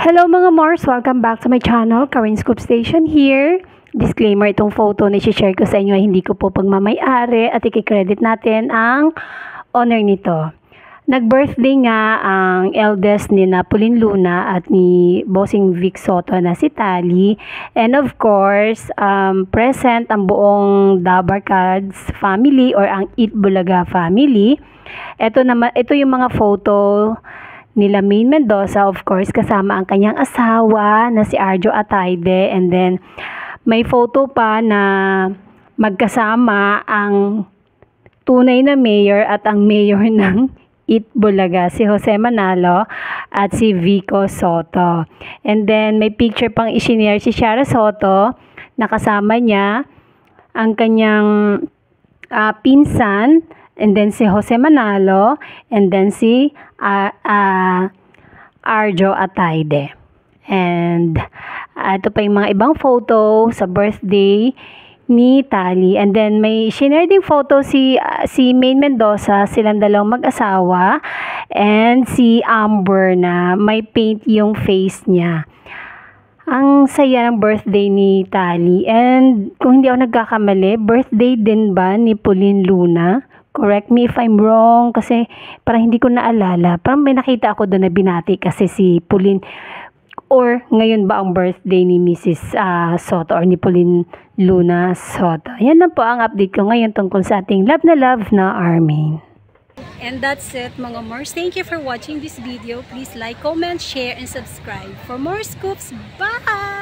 Hello mga Mars! Welcome back to my channel, Karen Scoop Station here. Disclaimer, itong photo na i-share ko sa inyo ay hindi ko po pagmamay-ari at i-credit natin ang owner nito. Nag-birthday nga ang eldest ni Pauline Luna at ni Bossing Vic Soto na si Tali. And of course, present ang buong Dabarkads family or ang Eat Bulaga family. Ito yung mga photo nila Maine Mendoza, of course, kasama ang kanyang asawa na si Arjo Atayde. And then, may photo pa na magkasama ang tunay na mayor at ang mayor ng Eat Bulaga, si Jose Manalo at si Vico Soto. And then, may picture pang isinare si Shara Soto na kasama niya ang kanyang pinsan. And then si Jose Manalo, and then si Arjo Atayde. And ito pa yung mga ibang photo sa birthday ni Tali. And then may shinare ding photo si Maine Mendoza, silang dalawang mag-asawa, and si Amber na may paint yung face niya. Ang saya ng birthday ni Tali. And kung hindi ako nagkakamali, birthday din ba ni Pauline Luna? Correct me if I'm wrong kasi parang hindi ko naalala. Parang may nakita ako doon na binati kasi si Pauline. Or ngayon ba ang birthday ni Mrs. Soto or ni Pauline Luna Soto? Yan lang po ang update ko ngayon tungkol sa ating love na Armin. And that's it mga Mars. Thank you for watching this video. Please like, comment, share, and subscribe for more scoops. Bye!